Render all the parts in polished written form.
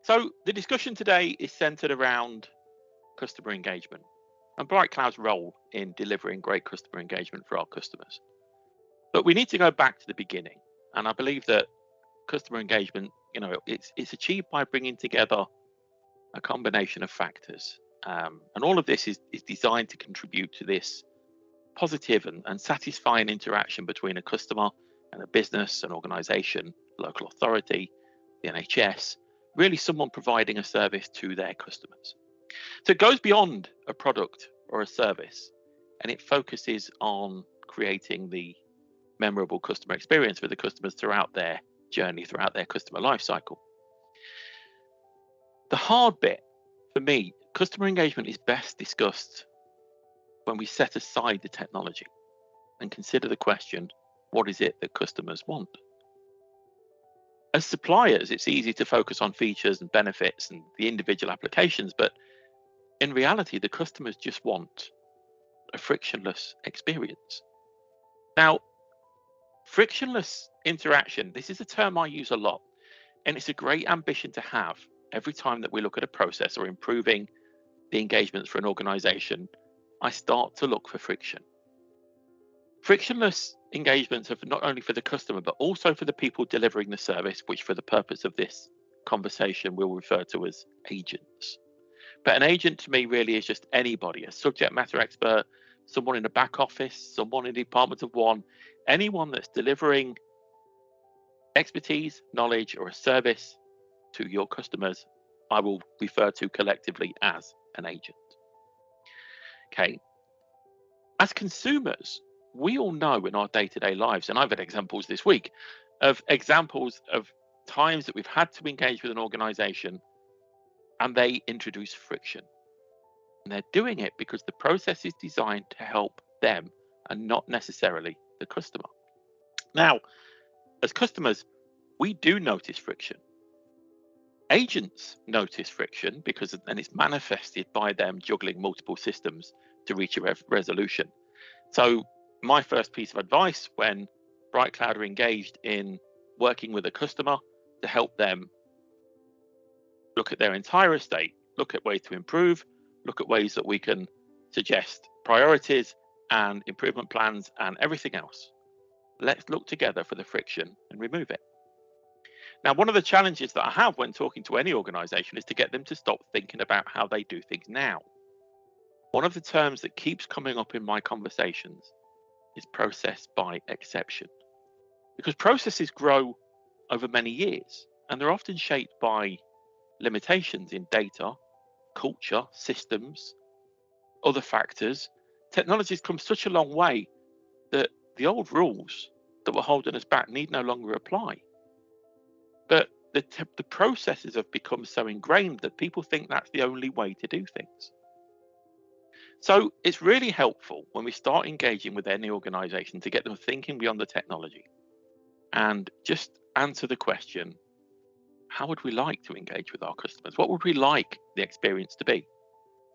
So the discussion today is centered around customer engagement and BrightCloud's role in delivering great customer engagement for our customers. But we need to go back to the beginning. And I believe that customer engagement, it's achieved by bringing together a combination of factors. And all of this is designed to contribute to this positive and satisfying interaction between a customer and a business, an organization, local authority, the NHS, really someone providing a service to their customers. So it goes beyond a product or a service, and it focuses on creating the memorable customer experience for the customers throughout their journey, throughout their customer life cycle. The hard bit for me, customer engagement is best discussed when we set aside the technology and consider the question, what is it that customers want? As suppliers, it's easy to focus on features and benefits and the individual applications, but in reality, the customers just want a frictionless experience. Now, frictionless interaction, this is a term I use a lot, and it's a great ambition to have every time that we look at a process or improving the engagements for an organization. I start to look for friction. Frictionless engagements are not only for the customer, but also for the people delivering the service, which for the purpose of this conversation we'll refer to as agents. But an agent to me really is just anybody, a subject matter expert, someone in the back office, someone in the department of one, anyone that's delivering expertise, knowledge, or a service to your customers, I will refer to collectively as an agent. Okay. As consumers, we all know in our day-to-day lives, and I've had examples this week of times that we've had to engage with an organization and they introduce friction. And they're doing it because the process is designed to help them and not necessarily the customer. Now, as customers, we do notice friction. Agents notice friction because then it's manifested by them juggling multiple systems to reach a resolution. So my first piece of advice when BrightCloud are engaged in working with a customer to help them look at their entire estate, look at ways to improve, look at ways that we can suggest priorities and improvement plans and everything else. Let's look together for the friction and remove it. Now, one of the challenges that I have when talking to any organization is to get them to stop thinking about how they do things now. One of the terms that keeps coming up in my conversations is process by exception, because processes grow over many years and they're often shaped by limitations in data, culture, systems, other factors. Technology's come such a long way that the old rules that were holding us back need no longer apply. But the processes have become so ingrained that people think that's the only way to do things. So it's really helpful when we start engaging with any organization to get them thinking beyond the technology and just answer the question, how would we like to engage with our customers? What would we like the experience to be?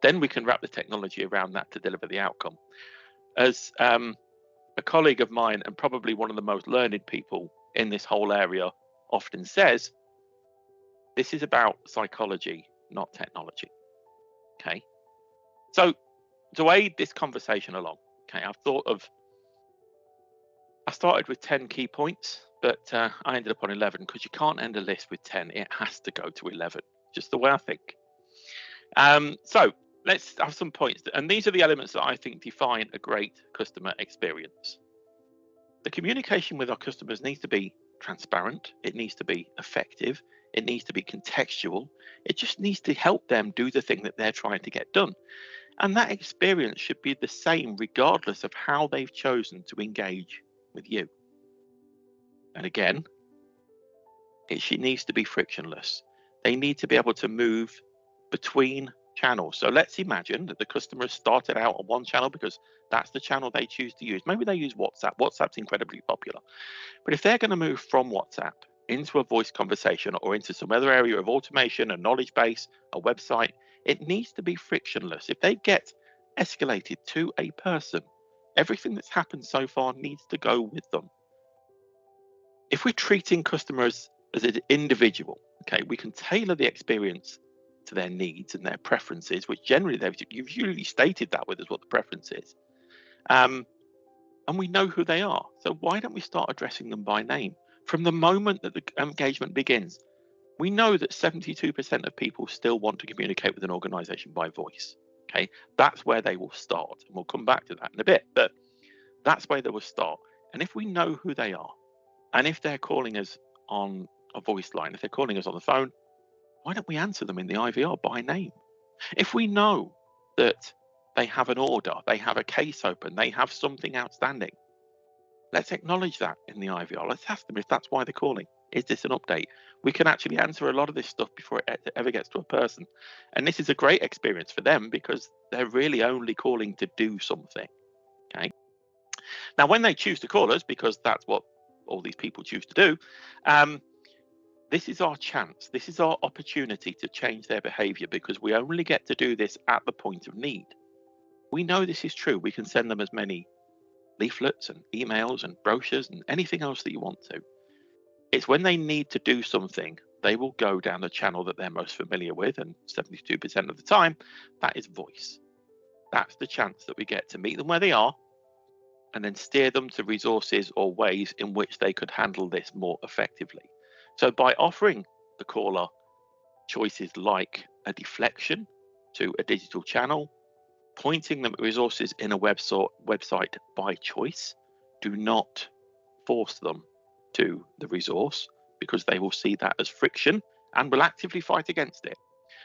Then we can wrap the technology around that to deliver the outcome. As a colleague of mine, and probably one of the most learned people in this whole area, often says, this is about psychology, not technology. Okay. So to aid this conversation along, okay, I started with 10 key points, but I ended up on 11 because you can't end a list with 10. It has to go to 11, just the way I think. So let's have some points. And these are the elements that I think define a great customer experience. The communication with our customers needs to be transparent. It needs to be effective. It needs to be contextual. It just needs to help them do the thing that they're trying to get done. And that experience should be the same regardless of how they've chosen to engage with you. And again, it needs to be frictionless. They need to be able to move between channels. So let's imagine that the customer started out on one channel because that's the channel they choose to use. Maybe they use WhatsApp. WhatsApp's incredibly popular. But if they're going to move from WhatsApp into a voice conversation or into some other area of automation, a knowledge base, a website, it needs to be frictionless. If they get escalated to a person, everything that's happened so far needs to go with them. If we're treating customers as an individual Okay, we can tailor the experience to their needs and their preferences, which generally you've usually stated that with us what the preference is. And we know who they are. So why don't we start addressing them by name? From the moment that the engagement begins, we know that 72% of people still want to communicate with an organization by voice. Okay, that's where they will start. And we'll come back to that in a bit, but that's where they will start. And if we know who they are, and if they're calling us on a voice line, if they're calling us on the phone, why don't we answer them in the IVR by name? If we know that they have an order, they have a case open, they have something outstanding, let's acknowledge that in the IVR. Let's ask them if that's why they're calling. Is this an update? We can actually answer a lot of this stuff before it ever gets to a person. And this is a great experience for them because they're really only calling to do something. Okay. Now, when they choose to call us, because that's what all these people choose to do, this is our chance. This is our opportunity to change their behavior because we only get to do this at the point of need. We know this is true. We can send them as many leaflets and emails and brochures and anything else that you want to. It's when they need to do something, they will go down the channel that they're most familiar with, and 72% of the time, that is voice. That's the chance that we get to meet them where they are and then steer them to resources or ways in which they could handle this more effectively. So by offering the caller choices like a deflection to a digital channel, pointing them at resources in a website by choice, do not force them to the resource because they will see that as friction and will actively fight against it.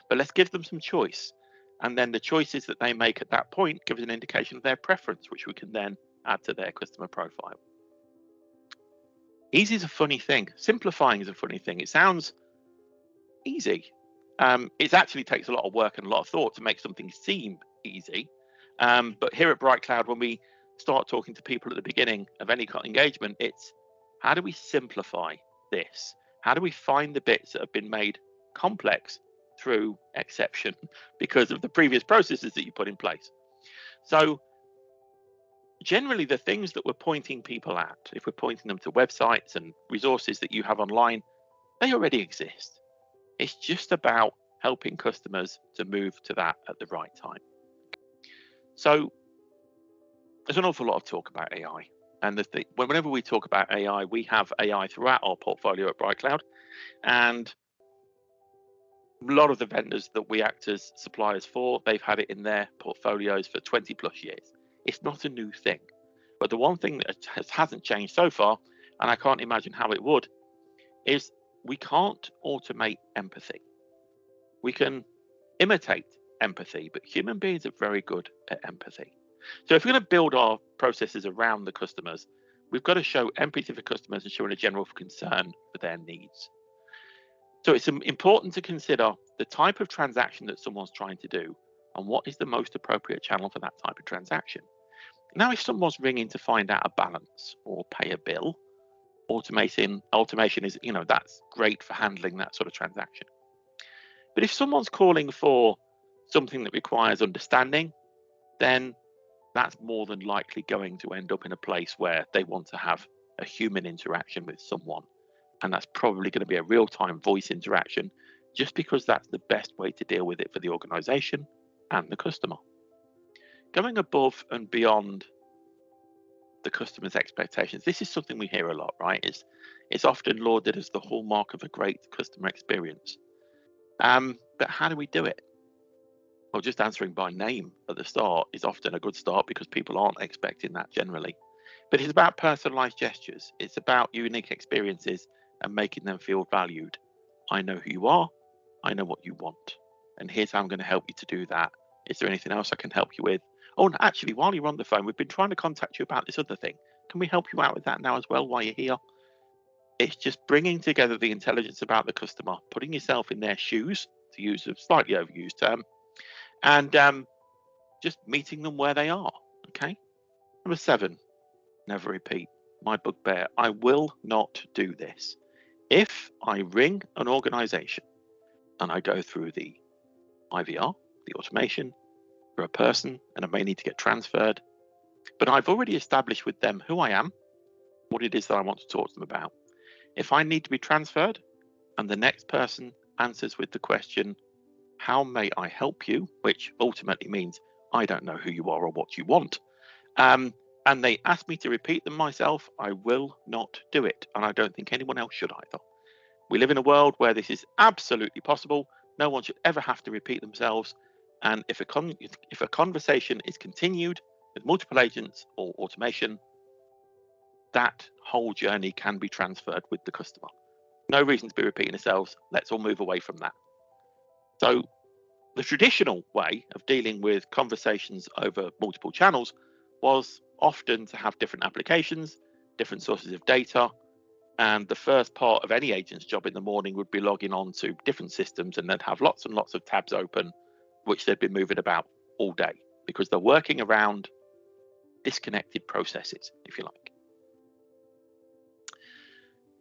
But let's give them some choice. And then the choices that they make at that point give us an indication of their preference, which we can then add to their customer profile. Easy is a funny thing. Simplifying is a funny thing. It sounds easy. It actually takes a lot of work and a lot of thought to make something seem easy. But here at BrightCloud, when we start talking to people at the beginning of any kind of engagement, it's how do we simplify this? How do we find the bits that have been made complex through exception because of the previous processes that you put in place? So generally, the things that we're pointing people at, if we're pointing them to websites and resources that you have online, they already exist. It's just about helping customers to move to that at the right time. So there's an awful lot of talk about AI. And whenever we talk about AI, we have AI throughout our portfolio at BrightCloud. And a lot of the vendors that we act as suppliers for, they've had it in their portfolios for 20 plus years. It's not a new thing. But the one thing that hasn't changed so far, and I can't imagine how it would, is we can't automate empathy. We can imitate empathy, but human beings are very good at empathy. So if we're going to build our processes around the customers, we've got to show empathy for customers and showing a general concern for their needs. So it's important to consider the type of transaction that someone's trying to do and what is the most appropriate channel for that type of transaction. Now, if someone's ringing to find out a balance or pay a bill, automation is, that's great for handling that sort of transaction. But if someone's calling for something that requires understanding, then that's more than likely going to end up in a place where they want to have a human interaction with someone. And that's probably going to be a real-time voice interaction, just because that's the best way to deal with it for the organization and the customer. Going above and beyond the customer's expectations, this is something we hear a lot, right? It's often lauded as the hallmark of a great customer experience. But how do we do it? Well, just answering by name at the start is often a good start because people aren't expecting that generally. But it's about personalized gestures. It's about unique experiences and making them feel valued. I know who you are. I know what you want. And here's how I'm going to help you to do that. Is there anything else I can help you with? Oh, and actually, while you're on the phone, we've been trying to contact you about this other thing. Can we help you out with that now as well while you're here? It's just bringing together the intelligence about the customer, putting yourself in their shoes, to use a slightly overused term, and just meeting them where they are. Okay. Number 7, never repeat. My bugbear. I will not do this. If I ring an organization and I go through the IVR, the automation, for a person, and I may need to get transferred, but I've already established with them who I am, what it is that I want to talk to them about. If I need to be transferred, and the next person answers with the question, how may I help you? Which ultimately means I don't know who you are or what you want. And they ask me to repeat them myself, I will not do it. And I don't think anyone else should either. We live in a world where this is absolutely possible. No one should ever have to repeat themselves. And if a conversation is continued with multiple agents or automation, that whole journey can be transferred with the customer. No reason to be repeating ourselves. Let's all move away from that. So the traditional way of dealing with conversations over multiple channels was often to have different applications, different sources of data, and the first part of any agent's job in the morning would be logging on to different systems, and they'd have lots and lots of tabs open, which they'd be moving about all day because they're working around disconnected processes, if you like.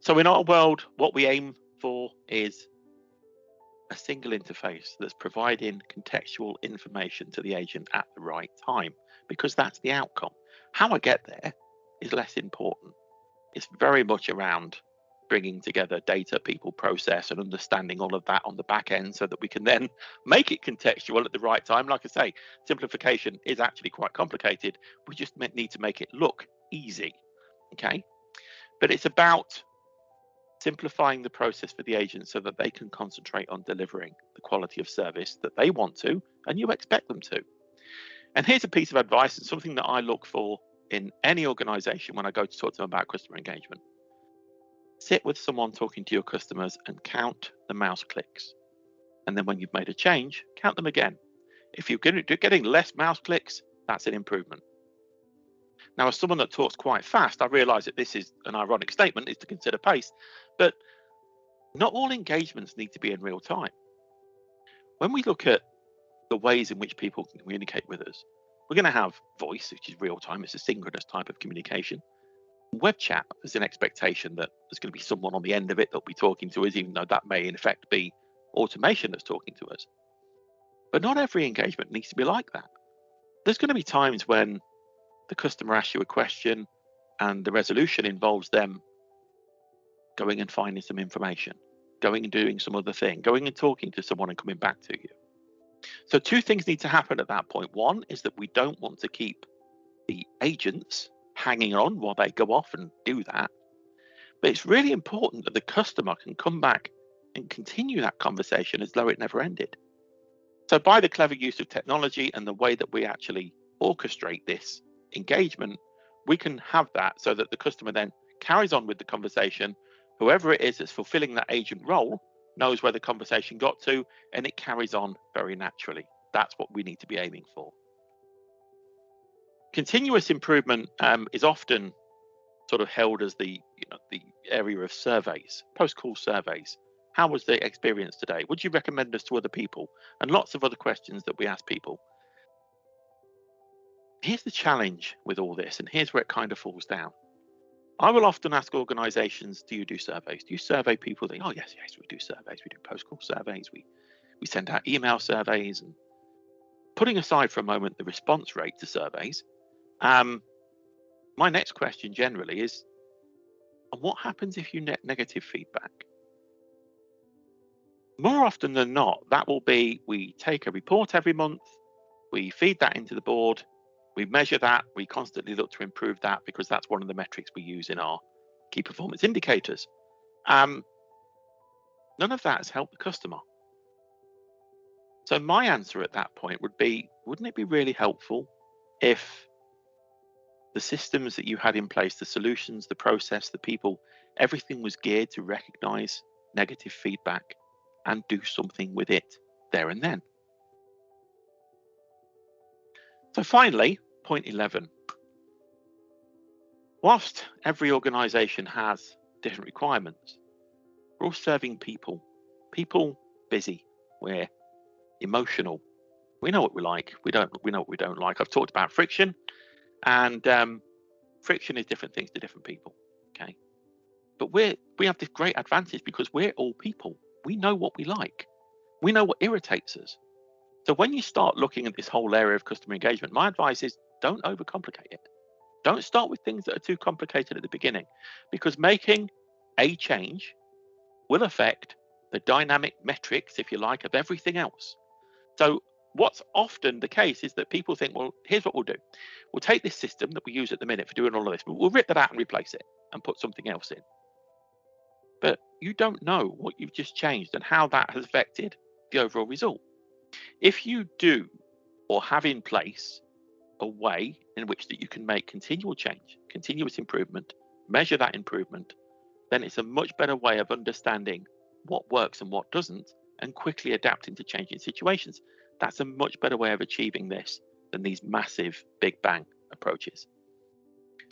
So in our world, what we aim for is a single interface that's providing contextual information to the agent at the right time, because that's the outcome. How I get there is less important. It's very much around bringing together data, people, process, and understanding all of that on the back end so that we can then make it contextual at the right time. Like I say, simplification is actually quite complicated. We just need to make it look easy, okay? But it's about simplifying the process for the agent so that they can concentrate on delivering the quality of service that they want to and you expect them to. And here's a piece of advice and something that I look for in any organization when I go to talk to them about customer engagement. Sit with someone talking to your customers and count the mouse clicks. And then when you've made a change, count them again. If you're getting less mouse clicks, that's an improvement. Now, as someone that talks quite fast, I realize that this is an ironic statement, is to consider pace, but not all engagements need to be in real time. When we look at the ways in which people can communicate with us, we're going to have voice, which is real time. It's a synchronous type of communication. Web chat, there's an expectation that there's going to be someone on the end of it that'll be talking to us, even though that may in effect be automation that's talking to us. But not every engagement needs to be like that. There's going to be times when the customer asks you a question and the resolution involves them going and finding some information, going and doing some other thing, going and talking to someone and coming back to you. So two things need to happen at that point. One is that we don't want to keep the agents hanging on while they go off and do that. But it's really important that the customer can come back and continue that conversation as though it never ended. So by the clever use of technology and the way that we actually orchestrate this engagement, we can have that so that the customer then carries on with the conversation. Whoever it is that's fulfilling that agent role knows where the conversation got to, and it carries on very naturally. That's what we need to be aiming for. Continuous improvement is often sort of held as the area of surveys, post-call surveys. How was the experience today? Would you recommend us to other people? And lots of other questions that we ask people. Here's the challenge with all this, and here's where it kind of falls down. I will often ask organizations, do you do surveys? Do you survey people? They, oh, yes, we do surveys. We do post-call surveys. We send out email surveys. And putting aside for a moment the response rate to surveys, my next question generally is, and what happens if you get negative feedback? More often than not, that will be, we take a report every month, we feed that into the board, we measure that, we constantly look to improve that because that's one of the metrics we use in our key performance indicators. None of that has helped the customer. So my answer at that point would be, wouldn't it be really helpful if the systems that you had in place, the solutions, the process, the people, everything was geared to recognize negative feedback and do something with it there and then? So finally, point 11. Whilst every organization has different requirements, we're all serving people. People busy. We're emotional. We know what we like. We know what we don't like. I've talked about friction, and friction is different things to different people. Okay, but we have this great advantage because we're all people. We know what we like. We know what irritates us. So when you start looking at this whole area of customer engagement, my advice is don't overcomplicate it. Don't start with things that are too complicated at the beginning, because making a change will affect the dynamic metrics, if you like, of everything else. So what's often the case is that people think, well, here's what we'll do. We'll take this system that we use at the minute for doing all of this, but we'll rip that out and replace it and put something else in. But you don't know what you've just changed and how that has affected the overall result. If you do or have in place a way in which that you can make continual change, continuous improvement, measure that improvement, then it's a much better way of understanding what works and what doesn't, and quickly adapting to changing situations. That's a much better way of achieving this than these massive big bang approaches.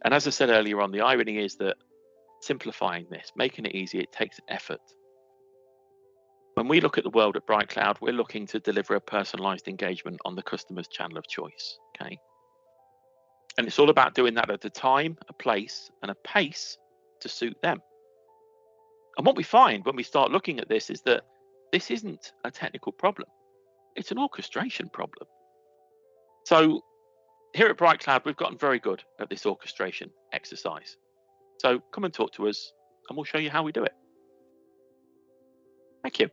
And as I said earlier on, the irony is that simplifying this, making it easy, it takes effort. When we look at the world at BrightCloud, we're looking to deliver a personalized engagement on the customer's channel of choice. Okay. And it's all about doing that at a time, a place, and a pace to suit them. And what we find when we start looking at this is that this isn't a technical problem. It's an orchestration problem. So here at BrightCloud, we've gotten very good at this orchestration exercise. So come and talk to us and we'll show you how we do it. Thank you.